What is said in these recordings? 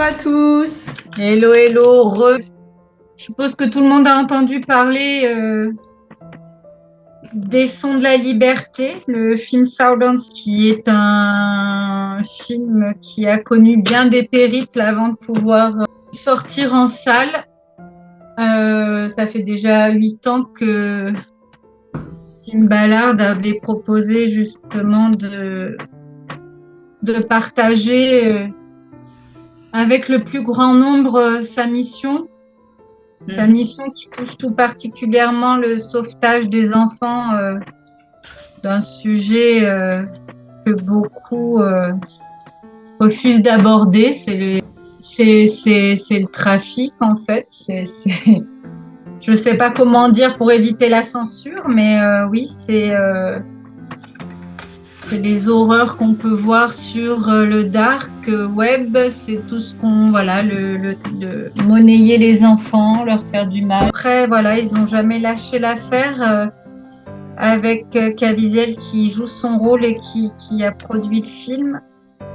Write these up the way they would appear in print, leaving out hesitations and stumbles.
à tous. Hello, hello, Je suppose que tout le monde a entendu parler des Sons de la Liberté, le film Sundance, qui est un film qui a connu bien des périples avant de pouvoir sortir en salle. Ça fait déjà 8 ans que Tim Ballard avait proposé justement de partager avec le plus grand nombre sa mission. Sa mission qui touche tout particulièrement le sauvetage des enfants, d'un sujet que beaucoup refusent d'aborder. C'est le trafic, en fait. Je ne sais pas comment dire pour éviter la censure, mais oui, c'est les horreurs qu'on peut voir sur le dark web. C'est tout ce qu'on, voilà, le monnayer les enfants, leur faire du mal. Après, voilà, ils n'ont jamais lâché l'affaire avec Caviezel qui joue son rôle et qui a produit le film.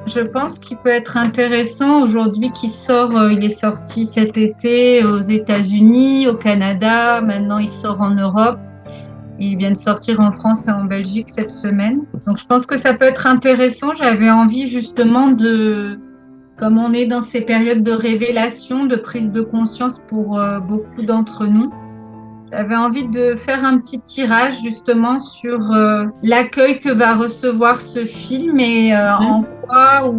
Je pense qu'il peut être intéressant aujourd'hui, il est sorti cet été aux États-Unis, au Canada, maintenant il sort en Europe. Il vient de sortir en France et en Belgique cette semaine. Donc, je pense que ça peut être intéressant. J'avais envie justement comme on est dans ces périodes de révélation, de prise de conscience pour beaucoup d'entre nous, j'avais envie de faire un petit tirage justement sur l'accueil que va recevoir ce film et en quoi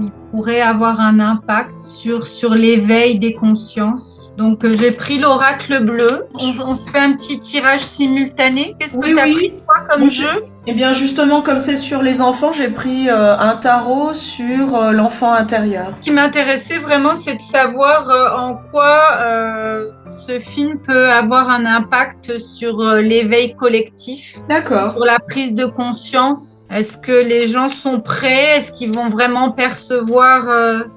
il pourrait avoir un impact sur l'éveil des consciences. Donc j'ai pris l'oracle bleu. On se fait un petit tirage simultané. Qu'est-ce que tu as pris toi comme jeu? Eh bien justement, comme c'est sur les enfants, j'ai pris un tarot sur l'enfant intérieur. Ce qui m'intéressait vraiment, c'est de savoir en quoi ce film peut avoir un impact sur l'éveil collectif. D'accord. Sur la prise de conscience. Est-ce que les gens sont prêts? Est-ce qu'ils vont vraiment percevoir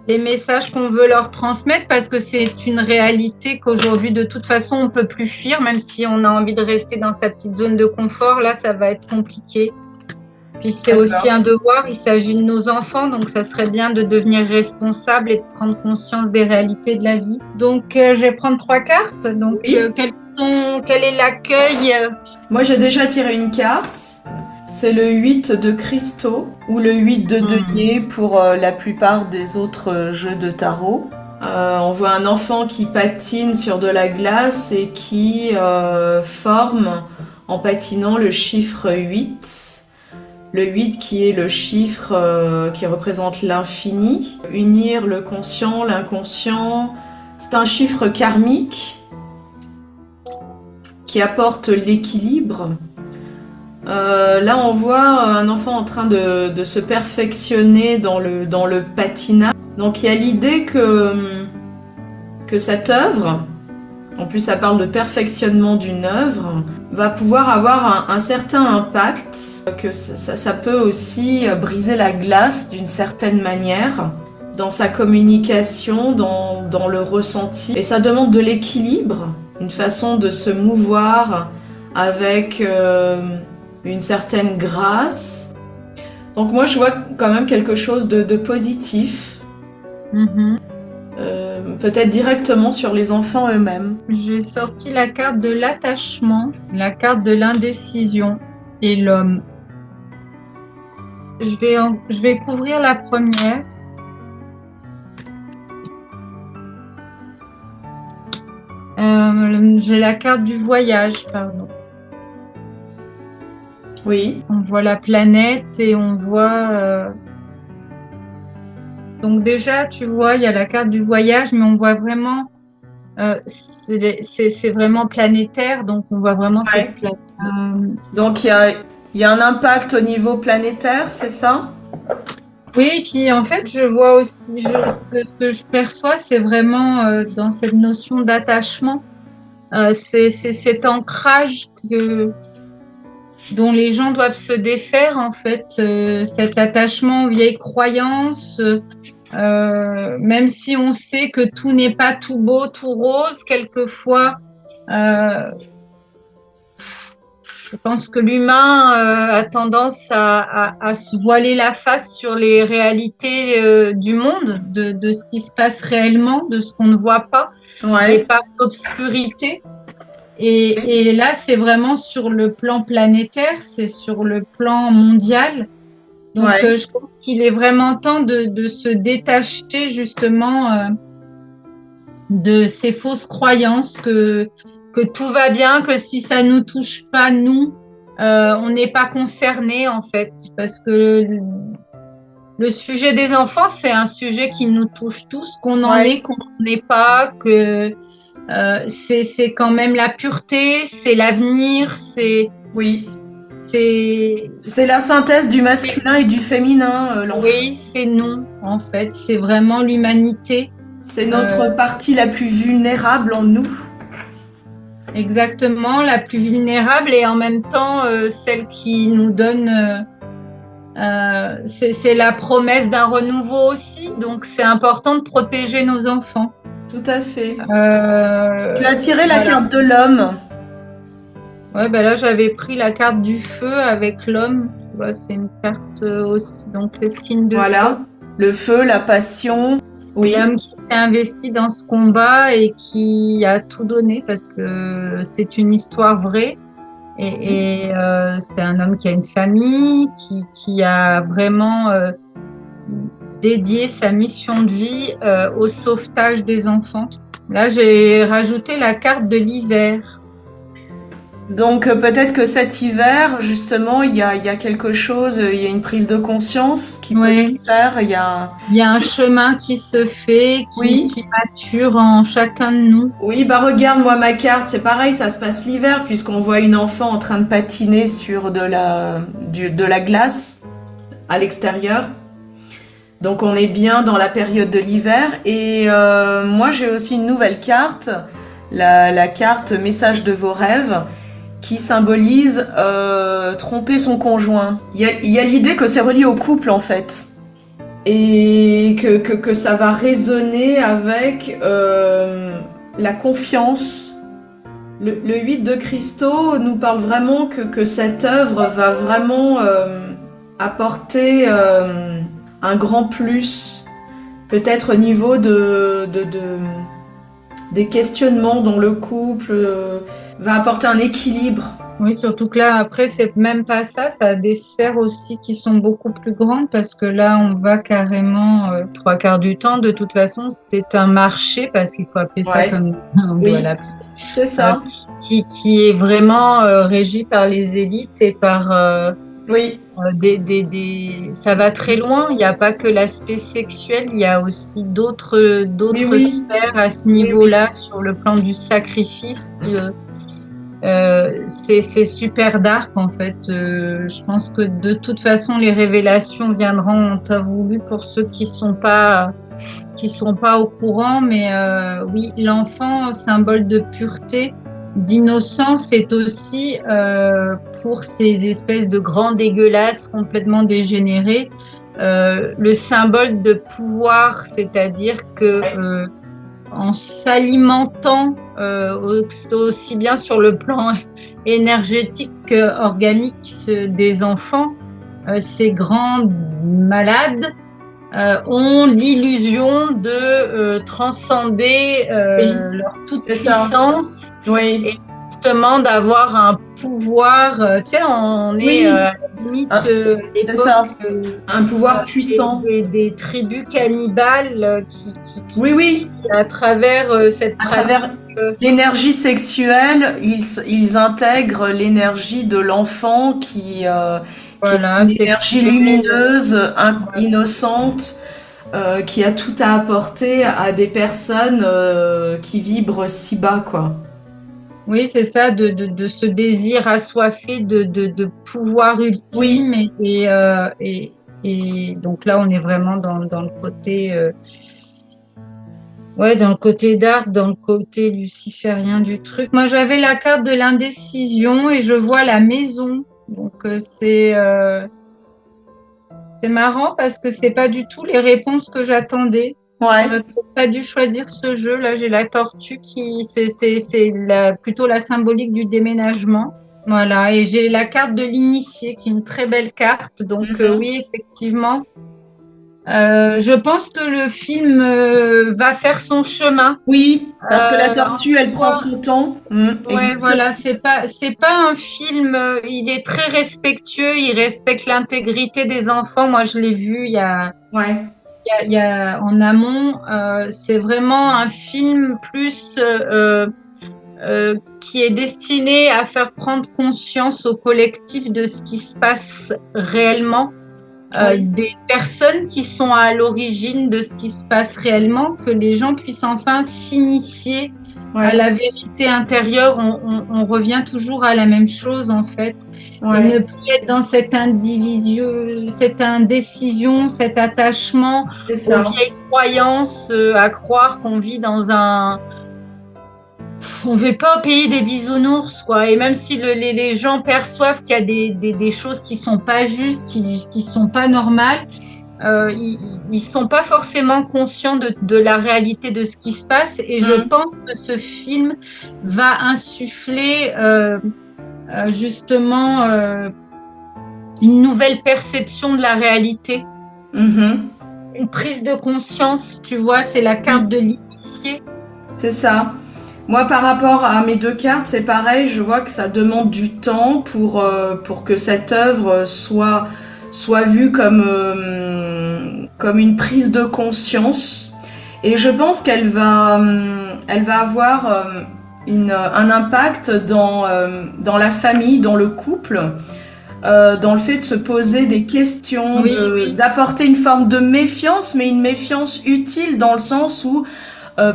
les messages qu'on veut leur transmettre? Parce que c'est une réalité qu'aujourd'hui, de toute façon, on ne peut plus fuir, même si on a envie de rester dans sa petite zone de confort. Là, ça va être compliqué. Puis c'est aussi un devoir, il s'agit de nos enfants, donc ça serait bien de devenir responsable et de prendre conscience des réalités de la vie. Donc je vais prendre 3 cartes. Donc quel est l'accueil? Moi j'ai déjà tiré une carte. C'est le 8 de cristaux ou le 8 de denier pour la plupart des autres jeux de tarot. On voit un enfant qui patine sur de la glace et qui forme en patinant le chiffre 8. Le 8 qui est le chiffre qui représente l'infini. Unir le conscient, l'inconscient. C'est un chiffre karmique qui apporte l'équilibre. Là, on voit un enfant en train de se perfectionner dans le patinage. Donc, il y a l'idée que cette œuvre, en plus ça parle de perfectionnement d'une œuvre, va pouvoir avoir un certain impact, que ça peut aussi briser la glace d'une certaine manière, dans sa communication, dans le ressenti. Et ça demande de l'équilibre, une façon de se mouvoir avec une certaine grâce. Donc moi je vois quand même quelque chose de positif. Peut-être directement sur les enfants eux-mêmes. J'ai sorti la carte de l'attachement, la carte de l'indécision et l'homme. Je vais couvrir la première. J'ai la carte du voyage, pardon. Oui. On voit la planète et on voit... Donc déjà, tu vois, il y a la carte du voyage, mais on voit vraiment... c'est vraiment planétaire, donc on voit vraiment cette planète. Donc il y a un impact au niveau planétaire, c'est ça? Oui, et puis en fait, je vois aussi, ce que je perçois, c'est vraiment dans cette notion d'attachement. C'est cet ancrage dont les gens doivent se défaire, en fait, cet attachement aux vieilles croyances, même si on sait que tout n'est pas tout beau, tout rose, quelquefois, Je pense que l'humain a tendance à se voiler la face sur les réalités du monde, de ce qui se passe réellement, de ce qu'on ne voit pas, des Ouais. parts d'obscurité. Et là, c'est vraiment sur le plan planétaire, c'est sur le plan mondial. Donc, Ouais. je pense qu'il est vraiment temps de se détacher justement de ces fausses croyances que tout va bien, que si ça nous touche pas, nous, on n'est pas concerné en fait. Parce que le sujet des enfants, c'est un sujet qui nous touche tous, qu'on en Ouais. ait, qu'on n'en ait pas, que c'est quand même la pureté, c'est l'avenir, Oui. c'est, C'est la synthèse du masculin et du féminin, l'enfant. oui, c'est nous en fait, c'est vraiment l'humanité. C'est Euh, notre partie la plus vulnérable en nous. Exactement, la plus vulnérable et en même temps celle qui nous donne, c'est la promesse d'un renouveau aussi. Donc c'est important de protéger nos enfants. Tout à fait. Tu as tiré la Voilà. carte de l'homme. Ouais, ben là j'avais pris la carte du feu avec l'homme. Tu vois, c'est une carte aussi, donc le signe de feu. Voilà. Le feu, la passion. Oui. L'homme qui s'est investi dans ce combat et qui a tout donné parce que c'est une histoire vraie. Et c'est un homme qui a une famille, qui a vraiment dédié sa mission de vie au sauvetage des enfants. Là, j'ai rajouté la carte de l'hiver. Donc peut-être que cet hiver, justement, il y a quelque chose, il y a une prise de conscience qui peut se Ouais. faire. Il y a... Il y a un chemin qui se fait, Oui. qui mature en chacun de nous. Oui, bah regarde, moi, ma carte, c'est pareil, ça se passe l'hiver, puisqu'on voit une enfant en train de patiner sur de la glace à l'extérieur. Donc on est bien dans la période de l'hiver. Et moi, j'ai aussi une nouvelle carte, la carte Message de vos rêves, qui symbolise tromper son conjoint. Il y a l'idée que c'est relié au couple, en fait. Et que ça va résonner avec la confiance. Le 8 de cristaux nous parle vraiment que cette œuvre va vraiment apporter un grand plus, peut-être au niveau des questionnements dans le couple, va apporter un équilibre. Oui, surtout que là, après, c'est même pas ça, ça a des sphères aussi qui sont beaucoup plus grandes parce que là, on va carrément trois quarts du temps. De toute façon, c'est un marché parce qu'il faut appeler ça Ouais, comme on doit oui, l'appeler, c'est ça. qui est vraiment régi par les élites et par Oui, ça va très loin. Il n'y a pas que l'aspect sexuel, il y a aussi oui, d'autres oui, sphères à ce oui, oui. niveau-là sur le plan du sacrifice. C'est super dark en fait. Je pense que de toute façon les révélations viendront en temps voulu pour ceux qui sont pas au courant. Mais oui, l'enfant, symbole de pureté, d'innocence, est aussi pour ces espèces de grands dégueulasses complètement dégénérés. Le symbole de pouvoir, c'est-à-dire que en s'alimentant aussi bien sur le plan énergétique qu'organique des enfants, ces grands malades ont l'illusion de transcender Oui, leur c'est ça. toute-puissance Oui, et justement d'avoir un pouvoir. Tu sais, on est oui, à la limite ah, c'est l'époque ça. Un pouvoir puissant. des tribus cannibales Oui, oui. à travers cette À pratique. travers l'énergie sexuelle, ils intègrent l'énergie de l'enfant qui est Voilà, une énergie sexuelle. lumineuse, Voilà. innocente, qui a tout à apporter à des personnes qui vibrent si bas, quoi. Oui, c'est ça, de ce désir assoiffé de pouvoir Oui, ultime. Et donc là, on est vraiment dans le côté, ouais, dans le côté dark, dans le côté luciférien du truc. Moi, j'avais la carte de l'indécision et je vois la maison. Donc, c'est marrant parce que c'est pas du tout les réponses que j'attendais. ouais, J'aurais peut-être pas dû choisir ce jeu. Là, j'ai la tortue qui, plutôt la symbolique du déménagement. Voilà, et j'ai la carte de l'initié qui est une très belle carte. Donc Mhm. oui, effectivement, je pense que le film va faire son chemin. Oui, parce que la En tortue, elle prend soi, son temps. ouais, Exactement. voilà, c'est pas un film. Il est très respectueux, il respecte l'intégrité des enfants. Moi, je l'ai vu Ouais. en amont. C'est vraiment un film plus qui est destiné à faire prendre conscience au collectif de ce qui se passe réellement, Oui. des personnes qui sont à l'origine de ce qui se passe réellement, que les gens puissent enfin s'initier à Ouais. la vérité intérieure. On revient toujours à la même chose en fait, et ne Ouais. plus être dans cette indivision, cette indécision, cet attachement C'est aux ça. vieilles croyances, à croire qu'on vit dans on ne vit pas au pays des bisounours, quoi. Et même si les gens perçoivent qu'il y a des choses qui sont pas justes, qui sont pas normales, ils sont pas forcément conscients de la réalité de ce qui se passe. Et je Mm. pense que ce film va insuffler justement une nouvelle perception de la réalité, Mhm. une prise de conscience. Tu vois, c'est la carte Oui, de l'initié. c'est ça. Moi, par rapport à mes deux cartes, c'est pareil. Je vois que ça demande du temps pour que cette œuvre soit vue comme une prise de conscience. Et je pense elle va avoir un impact dans la famille, dans le couple, dans le fait de se poser des questions, Oui, oui. d'apporter une forme de méfiance, mais une méfiance utile dans le sens où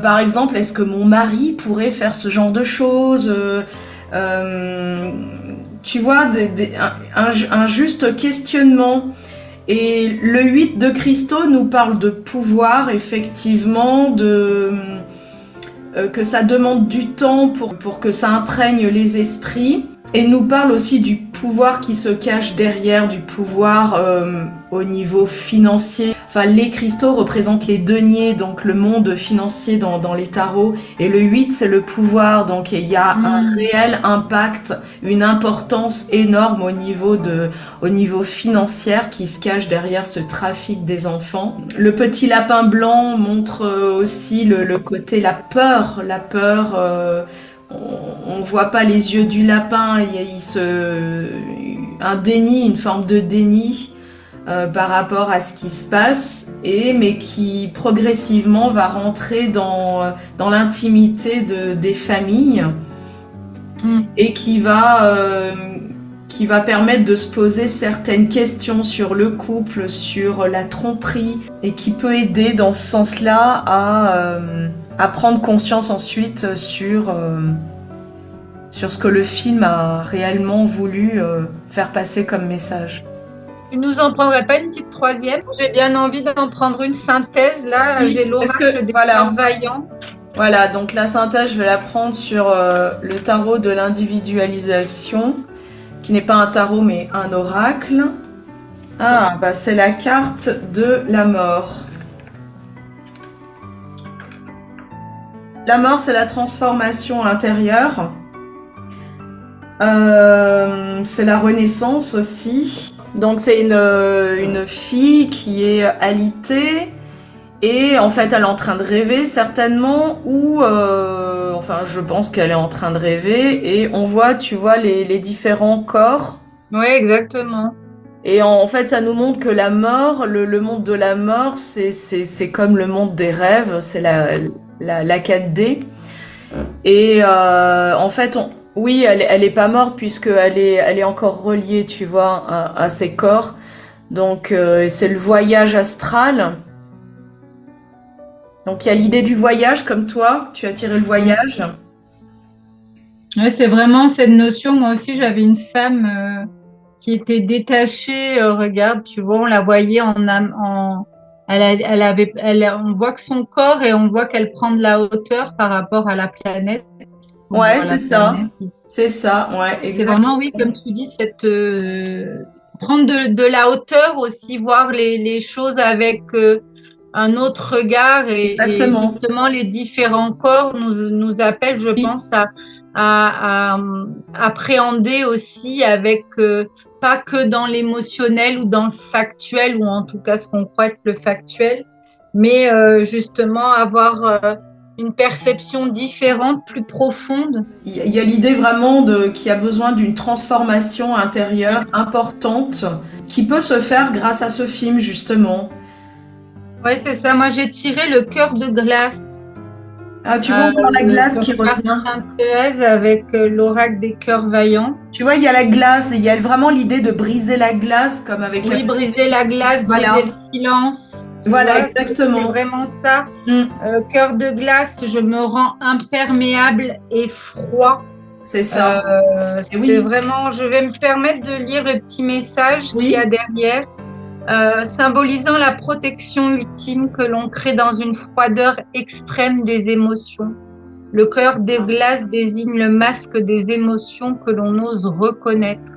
par exemple, est-ce que mon mari pourrait faire ce genre de choses euh, Tu vois, un juste questionnement. Et le 8 de Christo nous parle de pouvoir, effectivement, que ça demande du temps pour que ça imprègne les esprits. Et nous parle aussi du pouvoir qui se cache derrière, du pouvoir au niveau financier. Enfin, les cristaux représentent les deniers, donc le monde financier dans les tarots. Et le 8, c'est le pouvoir. Donc il y a un Hmm. réel impact, une importance énorme au niveau financier qui se cache derrière ce trafic des enfants. Le petit lapin blanc montre aussi le côté, la peur. On voit pas les yeux du lapin, un déni, une forme de déni par rapport à ce qui se passe, mais qui progressivement va rentrer dans l'intimité des familles Hmm. et qui va permettre de se poser certaines questions sur le couple, sur la tromperie, et qui peut aider dans ce sens-là à prendre conscience ensuite sur ce que le film a réellement voulu faire passer comme message. Tu nous en prendrais pas une petite troisième? J'ai bien envie d'en prendre une synthèse. Là, j'ai Oui, est-ce l'oracle que des cœurs voilà, vaillants. voilà, donc la synthèse, je vais la prendre sur le tarot de l'individualisation, qui n'est pas un tarot mais un oracle. Ah, bah c'est la carte de la mort. La mort, c'est la transformation intérieure. C'est la renaissance aussi. Donc c'est une fille qui est alitée et en fait elle est en train de rêver certainement ou enfin je pense qu'elle est en train de rêver et on voit tu vois les différents corps Oui, exactement. et en fait ça nous montre que la mort, le monde de la mort c'est comme le monde des rêves, c'est la 4D. Et en fait, oui, elle est pas morte elle est encore reliée, tu vois, à ses corps. Donc c'est le voyage astral. Donc il y a l'idée du voyage comme toi, tu as tiré le Mm. voyage. Ouais, c'est vraiment cette notion. Moi aussi, j'avais une femme qui était détachée. Regarde, tu vois, on la voyait on voit que son corps et on voit qu'elle prend de la hauteur par rapport à la planète. Ouais, Bon, c'est la ça. planète ici. C'est ça, ouais, Et c'est vraiment, oui, exactement. comme tu dis, prendre de la hauteur aussi, voir les choses avec un autre regard et Exactement. justement les différents corps nous appellent, je Oui, pense, à appréhender aussi avec pas que dans l'émotionnel ou dans le factuel, ou en tout cas ce qu'on croit être le factuel, mais justement avoir une perception différente, plus profonde. Il y a l'idée vraiment qu'il y a besoin d'une transformation intérieure importante qui peut se faire grâce à ce film, justement. Ouais, c'est ça. Moi, j'ai tiré le cœur de glace. Ah, tu vois encore la glace qui revient. Sainte-Thérèse avec l'oracle des cœurs vaillants. Tu vois, il y a la glace et il y a vraiment l'idée de briser la glace, comme avec Oui, briser la glace, Voilà. briser le silence. Voilà, exactement. C'est vraiment ça. Mm. Cœur de glace, je me rends imperméable et froid. C'est ça. C'est oui. vraiment, je vais me permettre de lire le petit message Oui. qu'il y a derrière. Symbolisant la protection ultime que l'on crée dans une froideur extrême des émotions. Le cœur de glace désigne le masque des émotions que l'on ose reconnaître,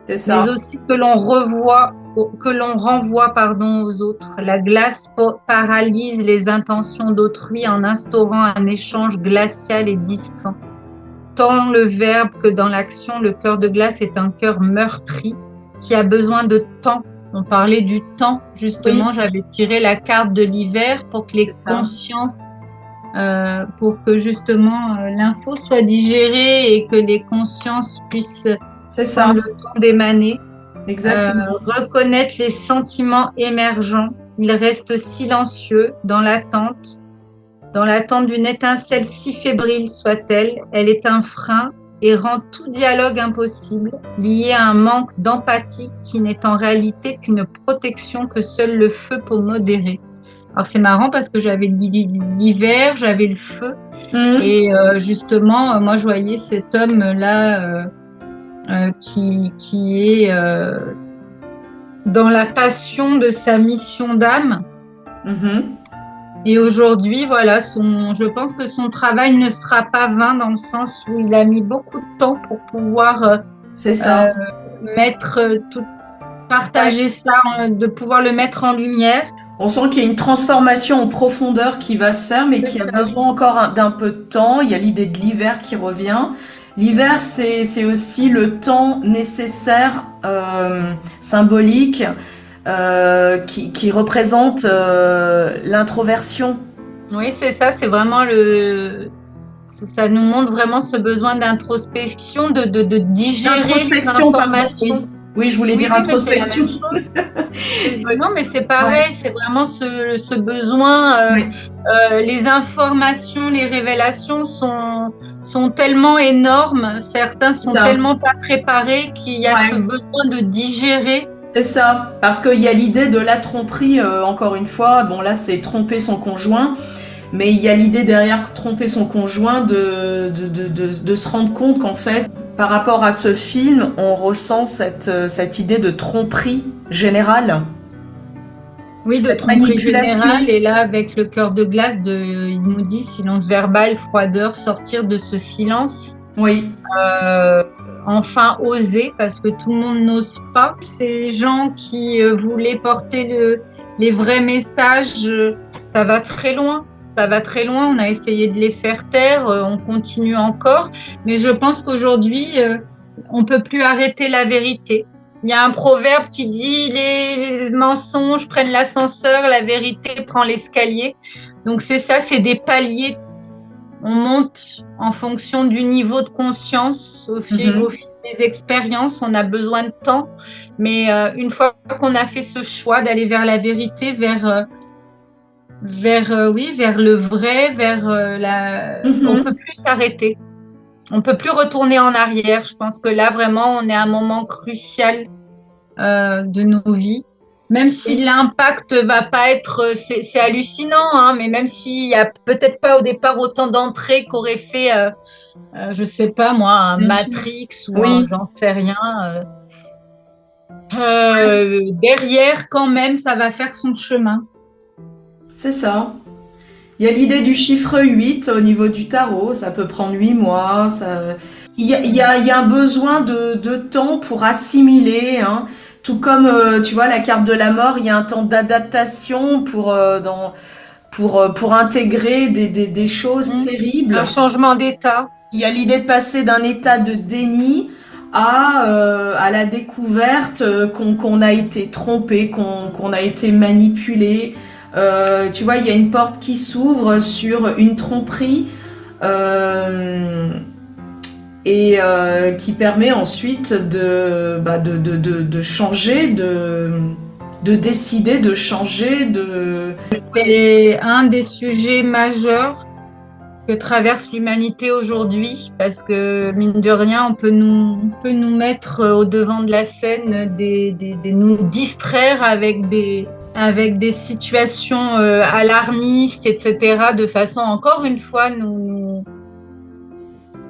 C'est ça. mais aussi que l'on renvoie aux autres. La glace paralyse les intentions d'autrui en instaurant un échange glacial et distant. Tant le verbe que dans l'action, le cœur de glace est un cœur meurtri qui a besoin de temps. On parlait du temps, justement. Oui. J'avais tiré la carte de l'hiver pour que les consciences, pour que justement l'info soit digérée et que les consciences puissent prendre le temps d'émaner. Exactement. Reconnaître les sentiments émergents. Ils restent silencieux dans l'attente d'une étincelle si fébrile soit-elle. Elle est un frein et rend tout dialogue impossible, lié à un manque d'empathie qui n'est en réalité qu'une protection que seul le feu peut modérer. Alors c'est marrant parce que j'avais l'hiver, j'avais le feu, et justement, moi je voyais cet homme-là qui est dans la passion de sa mission d'âme. Et aujourd'hui, voilà, je pense que son travail ne sera pas vain dans le sens où il a mis beaucoup de temps pour pouvoir partager ça, de pouvoir le mettre en lumière. On sent qu'il y a une transformation en profondeur qui va se faire, mais qui a besoin encore d'un peu de temps. Il y a l'idée de l'hiver qui revient. L'hiver, c'est aussi le temps nécessaire, symbolique, qui représente l'introversion. Oui, c'est ça, c'est vraiment ça nous montre vraiment ce besoin d'introspection, de digérer les informations. Oui, je voulais dire introspection. Non, mais c'est pareil, c'est vraiment ce besoin. Les informations, les révélations sont tellement énormes, certains sont tellement pas préparés qu'il y a ce besoin de digérer. C'est ça, parce qu'il y a l'idée de la tromperie, encore une fois, bon là c'est tromper son conjoint, mais il y a l'idée derrière tromper son conjoint de se rendre compte qu'en fait, par rapport à ce film, on ressent cette idée de tromperie générale. Oui, de tromperie générale, et là avec le cœur de glace, il nous dit silence verbal, froideur, sortir de ce silence. Oui. Enfin oser, parce que tout le monde n'ose pas. Ces gens qui voulaient porter les vrais messages, ça va très loin. Ça va très loin, on a essayé de les faire taire, on continue encore. Mais je pense qu'aujourd'hui, on ne peut plus arrêter la vérité. Il y a un proverbe qui dit « les mensonges prennent l'ascenseur, la vérité prend l'escalier ». Donc c'est ça, c'est des paliers. On monte en fonction du niveau de conscience au fil des expériences. On a besoin de temps. Mais une fois qu'on a fait ce choix d'aller vers la vérité, vers le vrai, on peut plus s'arrêter. On peut plus retourner en arrière. Je pense que là, vraiment, on est à un moment crucial de nos vies. Même si l'impact va pas être, c'est hallucinant, hein, mais même s'il y a peut-être pas au départ autant d'entrées qu'aurait fait, je sais pas moi, un Matrix ou j'en sais rien. Derrière, quand même, ça va faire son chemin. C'est ça. Il y a l'idée du chiffre 8 au niveau du tarot, ça peut prendre 8 mois. Il y a un besoin de temps pour assimiler, hein. Tout comme, tu vois, la carte de la mort, il y a un temps d'adaptation pour intégrer des choses terribles. Un changement d'état. Il y a l'idée de passer d'un état de déni à la découverte qu'on a été trompé, qu'on a été manipulé. Tu vois, il y a une porte qui s'ouvre sur une tromperie euh, et qui permet ensuite de changer, de décider, de changer, de... C'est un des sujets majeurs que traverse l'humanité aujourd'hui, parce que mine de rien, on peut nous mettre au devant de la scène, nous distraire avec des situations alarmistes, etc., de façon, encore une fois, nous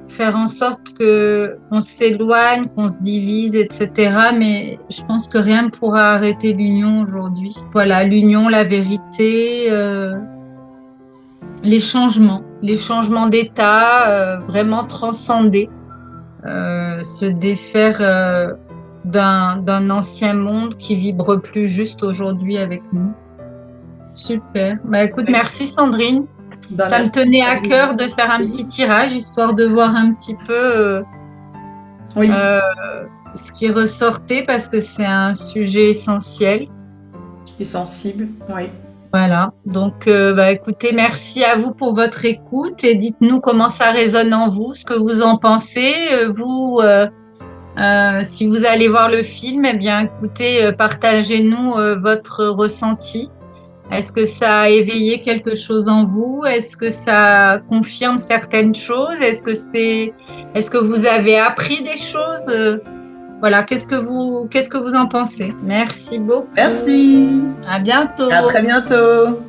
faire en sorte que on s'éloigne, qu'on se divise, etc. Mais je pense que rien ne pourra arrêter l'union aujourd'hui. Voilà, l'union, la vérité, les changements d'état, vraiment transcender, se défaire d'un ancien monde qui vibre plus juste aujourd'hui avec nous. Super. Bah écoute, merci Sandrine. Ça me tenait à cœur de faire un petit tirage, histoire de voir un petit peu Oui. Ce qui ressortait, parce que c'est un sujet essentiel. Et sensible, oui. Voilà, donc bah, écoutez, merci à vous pour votre écoute et dites-nous comment ça résonne en vous, ce que vous en pensez. Si vous allez voir le film, eh bien écoutez, partagez-nous votre ressenti. Est-ce que ça a éveillé quelque chose en vous? Est-ce que ça confirme certaines choses? Est-ce que vous avez appris des choses? Voilà, qu'est-ce que vous en pensez? Merci beaucoup. Merci. À bientôt. À très bientôt.